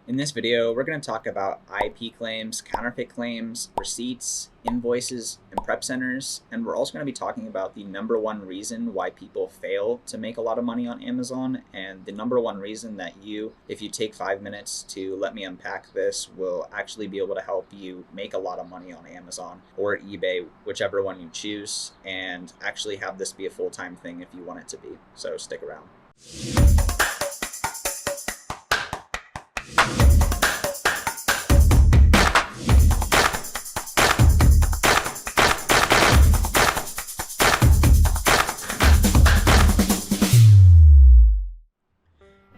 In this video, we're going to talk about IP claims, counterfeit claims, receipts, invoices, and prep centers. And we're also going to be talking about the number one reason why people fail to make a lot of money on Amazon, and the number one reason that you, if you take 5 minutes to let me unpack this, will actually be able to help you make a lot of money on Amazon or eBay, whichever one you choose, and actually have this be a full-time thing if you want it to be. So stick around.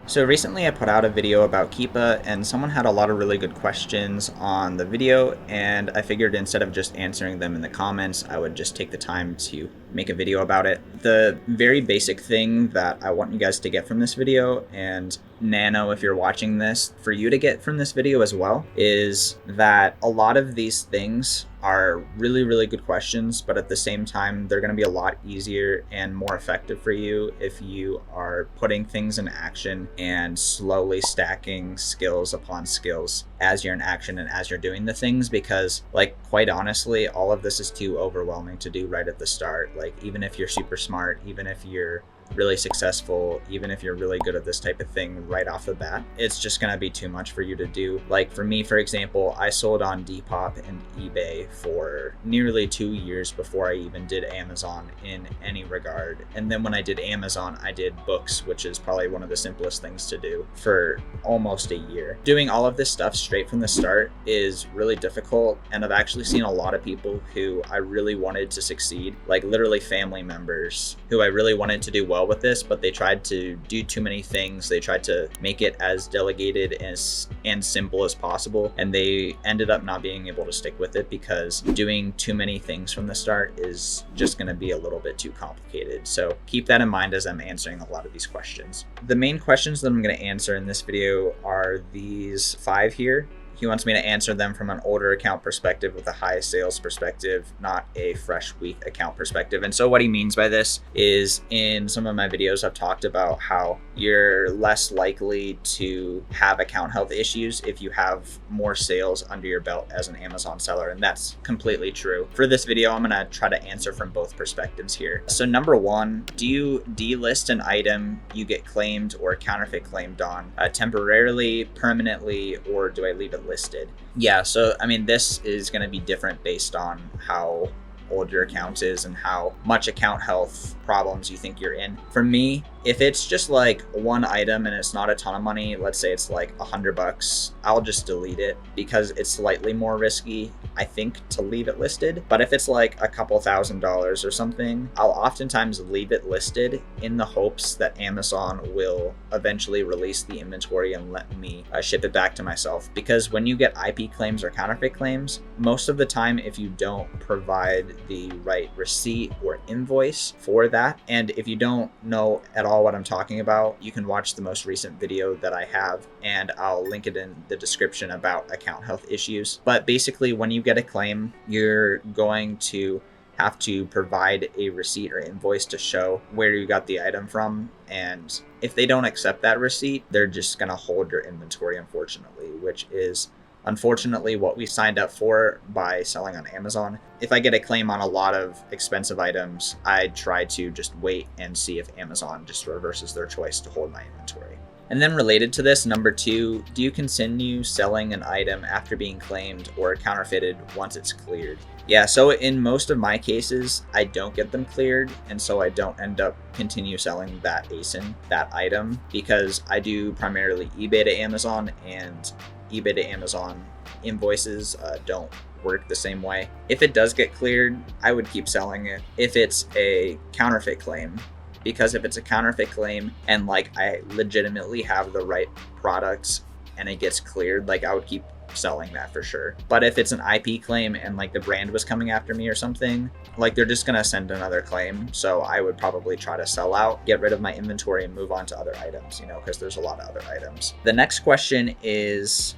So recently I put out a video about 𝗬𝗂 and someone had a lot of really good questions on the video, and I figured instead of just answering them in the comments, I would just take the time to make a video about it. The very basic thing that I want you guys to get from this video, and Nano, if you're watching this, for you to get from this video as well, is that a lot of these things are really, really good questions, but at the same time, they're going to be a lot easier and more effective for you if you are putting things in action and slowly stacking skills upon skills as you're in action and as you're doing the things, because quite honestly, all of this is too overwhelming to do right at the start. Even if you're super smart, even if you're really successful, even if you're really good at this type of thing right off the bat, it's just gonna be too much for you to do. For me, for example, I sold on Depop and eBay for nearly 2 years before I even did Amazon in any regard. And then when I did Amazon, I did books, which is probably one of the simplest things to do, for almost a year. Doing all of this stuff straight from the start is really difficult, and I've actually seen a lot of people who I really wanted to succeed, literally family members who I really wanted to do well with this, but they tried to do too many things. They tried to make it as delegated and simple as possible, and they ended up not being able to stick with it because doing too many things from the start is just going to be a little bit too complicated. So keep that in mind as I'm answering a lot of these questions. The main questions that I'm going to answer in this video are these 5 here. He wants me to answer them from an older account perspective with a high sales perspective, not a fresh week account perspective. And so what he means by this is, in some of my videos, I've talked about how you're less likely to have account health issues if you have more sales under your belt as an Amazon seller. And that's completely true. For this video, I'm gonna try to answer from both perspectives here. So number one, do you delist an item you get claimed or counterfeit claimed on temporarily, permanently, or do I leave it listed? Yeah, so I mean, this is going to be different based on how old your account is and how much account health problems you think you're in. For me, if it's just one item and it's not a ton of money, let's say it's $100, I'll just delete it because it's slightly more risky, I think, to leave it listed. But if it's a couple $1,000s or something, I'll oftentimes leave it listed in the hopes that Amazon will eventually release the inventory and let me ship it back to myself. Because when you get IP claims or counterfeit claims, most of the time, if you don't provide the right receipt or invoice for that, and if you don't know at all what I'm talking about, you can watch the most recent video that I have, and I'll link it in the description about account health issues. But basically, when you get a claim, you're going to have to provide a receipt or invoice to show where you got the item from. And if they don't accept that receipt, they're just going to hold your inventory, unfortunately, which is unfortunately what we signed up for by selling on Amazon. If I get a claim on a lot of expensive items, I try to just wait and see if Amazon just reverses their choice to hold my inventory. And then related to this, number two, do you continue selling an item after being claimed or counterfeited once it's cleared? Yeah, so in most of my cases, I don't get them cleared, and so I don't end up continue selling that ASIN, that item, because I do primarily eBay to Amazon, and eBay to Amazon invoices don't work the same way. If it does get cleared, I would keep selling it if it's a counterfeit claim. Because if it's a counterfeit claim and I legitimately have the right products and it gets cleared, I would keep selling that for sure. But if it's an IP claim and the brand was coming after me or something, they're just gonna send another claim. So I would probably try to sell out, get rid of my inventory, and move on to other items, because there's a lot of other items. The next question is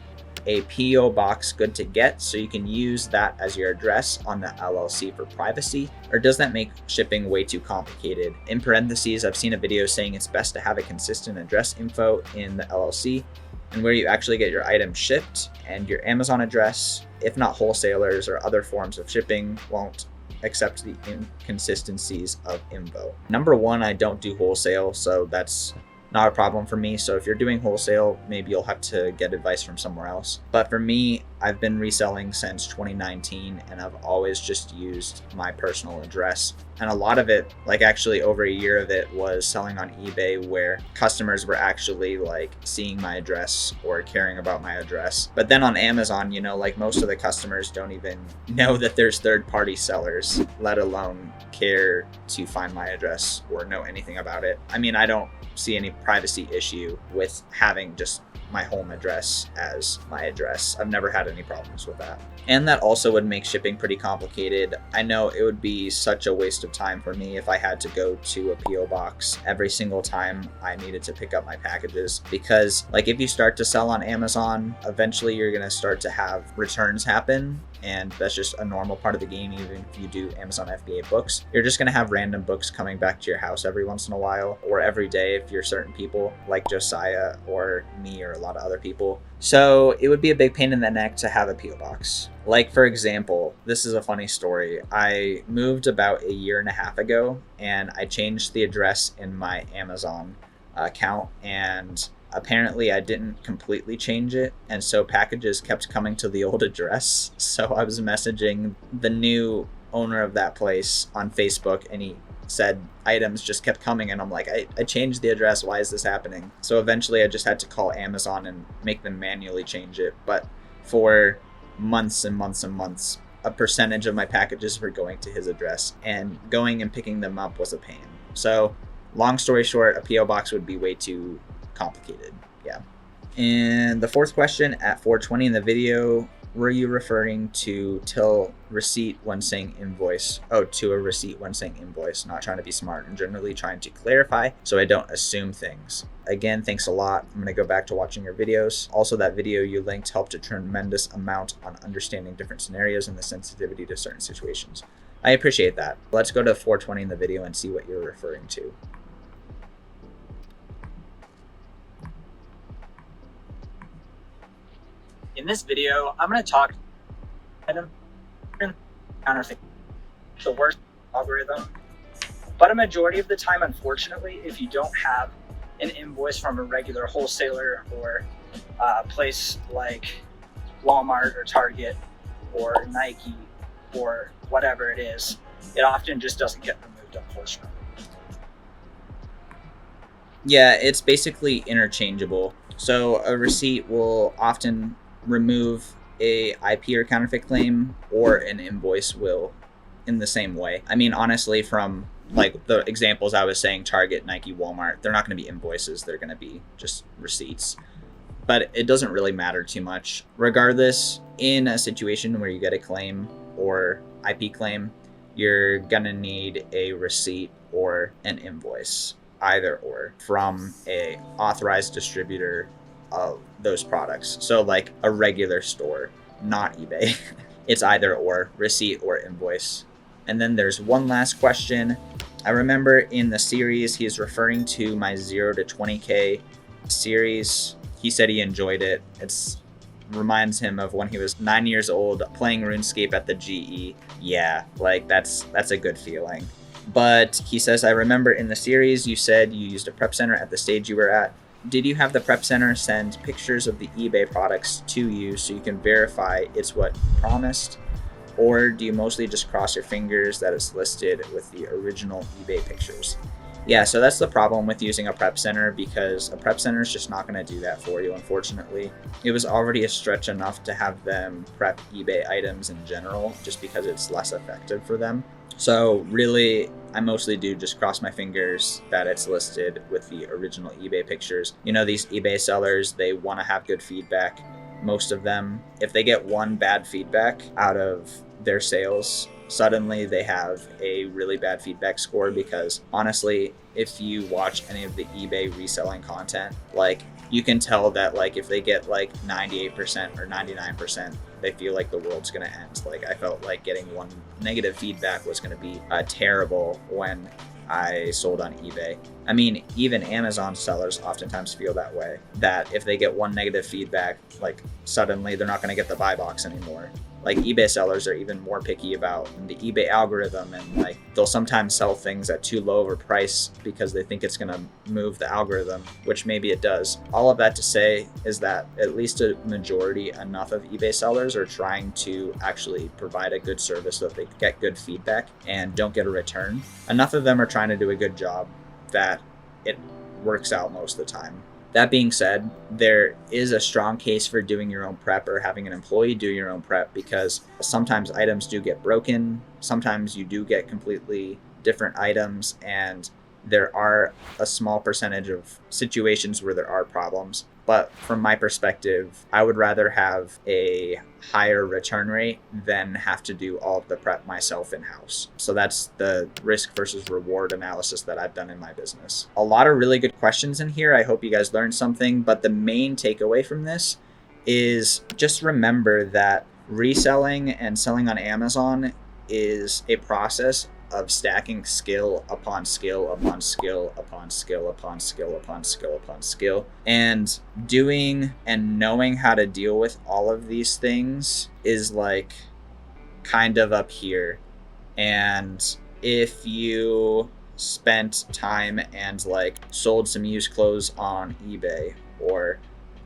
a PO box good to get so you can use that as your address on the LLC for privacy, or does that make shipping way too complicated? In parentheses, I've seen a video saying it's best to have a consistent address info in the LLC. and where you actually get your item shipped, and your Amazon address. If not, wholesalers or other forms of shipping won't accept the inconsistencies of info. Number one, I don't do wholesale, so that's not a problem for me. So if you're doing wholesale, maybe you'll have to get advice from somewhere else. But for me, I've been reselling since 2019, and I've always just used my personal address. And a lot of it, like actually over a year of it, was selling on eBay, where customers were actually like seeing my address or caring about my address. But then on Amazon, you know, like most of the customers don't even know that there's third-party sellers, let alone care to find my address or know anything about it. I mean, I don't see any privacy issue with having just my home address as my address. I've never had any problems with that. And that also would make shipping pretty complicated. I know it would be such a waste of time for me if I had to go to a PO box every single time I needed to pick up my packages, because like if you start to sell on Amazon, eventually you're going to start to have returns happen. And that's just a normal part of the game. Even if you do Amazon FBA books, you're just going to have random books coming back to your house every once in a while, or every day if you're certain people like Josiah or me or a lot of other people. So it would be a big pain in the neck to have a PO box. Like, for example, this is a funny story. I moved about a year and a half ago, and I changed the address in my Amazon account, and apparently I didn't completely change it, and so packages kept coming to the old address. So I was messaging the new owner of that place on Facebook, and he said items just kept coming, and I'm like, I changed the address, why is this happening? So eventually I just had to call Amazon and make them manually change it. But for months and months and months, a percentage of my packages were going to his address, and going and picking them up was a pain. So long story short, a PO box would be way too complicated. Yeah. And the fourth question, at 420 in the video, were you referring to till receipt when saying invoice? Oh, to a receipt when saying invoice. Not trying to be smart, and generally trying to clarify so I don't assume things. Again, thanks a lot. I'm going to go back to watching your videos. Also, that video you linked helped a tremendous amount on understanding different scenarios and the sensitivity to certain situations. I appreciate that. Let's go to 420 in the video and see what you're referring to. In this video, I'm going to talk about counterfeit, the worst algorithm. But a majority of the time, unfortunately, if you don't have an invoice from a regular wholesaler or a place like Walmart or Target or Nike or whatever it is, it often just doesn't get removed, unfortunately. Yeah, it's basically interchangeable. So a receipt will often remove a IP or counterfeit claim, or an invoice will in the same way. I mean, honestly, from like the examples I was saying, Target, Nike, Walmart, they're not going to be invoices, they're going to be just receipts. But it doesn't really matter too much. Regardless, in a situation where you get a claim or IP claim, you're going to need a receipt or an invoice, either or, from a authorized distributor of those products. So like a regular store, not eBay. It's either or, receipt or invoice. And then there's one last question. I remember in the series he's referring to my 0 to 20K series. He said he enjoyed it. It reminds him of when he was 9 years old playing RuneScape at the GE. Yeah, like that's a good feeling. But he says, I remember in the series you said you used a prep center at the stage you were at. Did you have the prep center send pictures of the eBay products to you so you can verify it's what promised? Or do you mostly just cross your fingers that it's listed with the original eBay pictures? Yeah, so that's the problem with using a prep center, because a prep center is just not going to do that for you, unfortunately. It was already a stretch enough to have them prep eBay items in general, just because it's less effective for them. So really, I mostly do just cross my fingers that it's listed with the original eBay pictures. You know, these eBay sellers, they want to have good feedback. Most of them, if they get one bad feedback out of their sales, suddenly they have a really bad feedback score, because honestly, if you watch any of the eBay reselling content, like you can tell that like if they get like 98% or 99%, they feel like the world's gonna end. Like I felt like getting one negative feedback was gonna be terrible when I sold on eBay. I mean, even Amazon sellers oftentimes feel that way, that if they get one negative feedback, like suddenly they're not going to get the buy box anymore. Like eBay sellers are even more picky about the eBay algorithm, and like they'll sometimes sell things at too low of a price because they think it's going to move the algorithm, which maybe it does. All of that to say is that at least a majority, enough of eBay sellers are trying to actually provide a good service so that they get good feedback and don't get a return. Enough of them are trying to do a good job that it works out most of the time. That being said, there is a strong case for doing your own prep or having an employee do your own prep, because sometimes items do get broken. Sometimes you do get completely different items, and there are a small percentage of situations where there are problems. But from my perspective, I would rather have a higher return rate than have to do all of the prep myself in-house. So that's the risk versus reward analysis that I've done in my business. A lot of really good questions in here. I hope you guys learned something, but the main takeaway from this is just remember that reselling and selling on Amazon is a process of stacking skill upon skill upon skill upon skill upon skill upon skill upon skill. And doing and knowing how to deal with all of these things is like kind of up here. And if you spent time and like sold some used clothes on eBay, or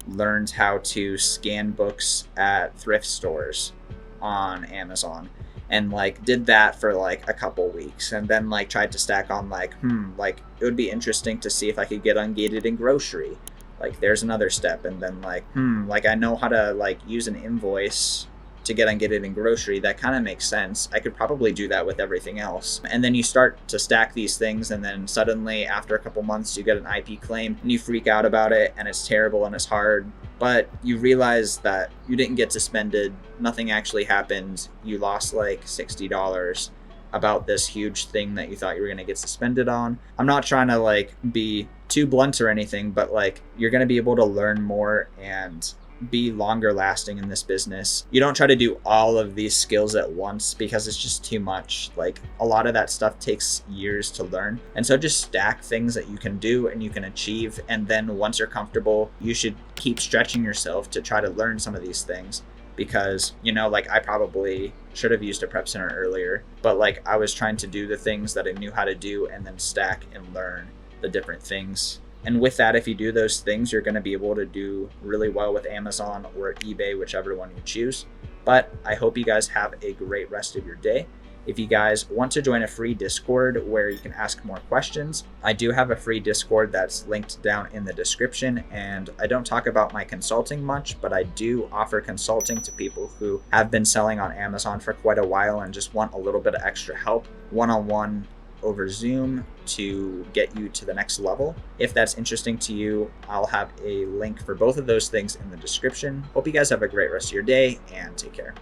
learned how to scan books at thrift stores on Amazon, and like did that for like a couple weeks, and then like tried to stack on like it would be interesting to see if I could get ungated in grocery, like there's another step. And then like I know how to like use an invoice to get ungated in grocery. That kind of makes sense. I could probably do that with everything else. And then you start to stack these things, and then suddenly after a couple months you get an IP claim and you freak out about it, and it's terrible and it's hard. But you realize that you didn't get suspended. Nothing actually happened. You lost like $60 about this huge thing that you thought you were going to get suspended on. I'm not trying to like be too blunt or anything, but like you're going to be able to learn more and be longer lasting in this business. You don't try to do all of these skills at once, because it's just too much. Like a lot of that stuff takes years to learn. And so just stack things that you can do and you can achieve. And then once you're comfortable, you should keep stretching yourself to try to learn some of these things. Because, you know, like I probably should have used a prep center earlier, but like I was trying to do the things that I knew how to do and then stack and learn the different things. And with that, if you do those things, you're going to be able to do really well with Amazon or eBay, whichever one you choose. But I hope you guys have a great rest of your day. If you guys want to join a free Discord where you can ask more questions, I do have a free Discord that's linked down in the description. And I don't talk about my consulting much, but I do offer consulting to people who have been selling on Amazon for quite a while and just want a little bit of extra help, one-on-one over Zoom, to get you to the next level. If that's interesting to you, I'll have a link for both of those things in the description. Hope you guys have a great rest of your day, and take care.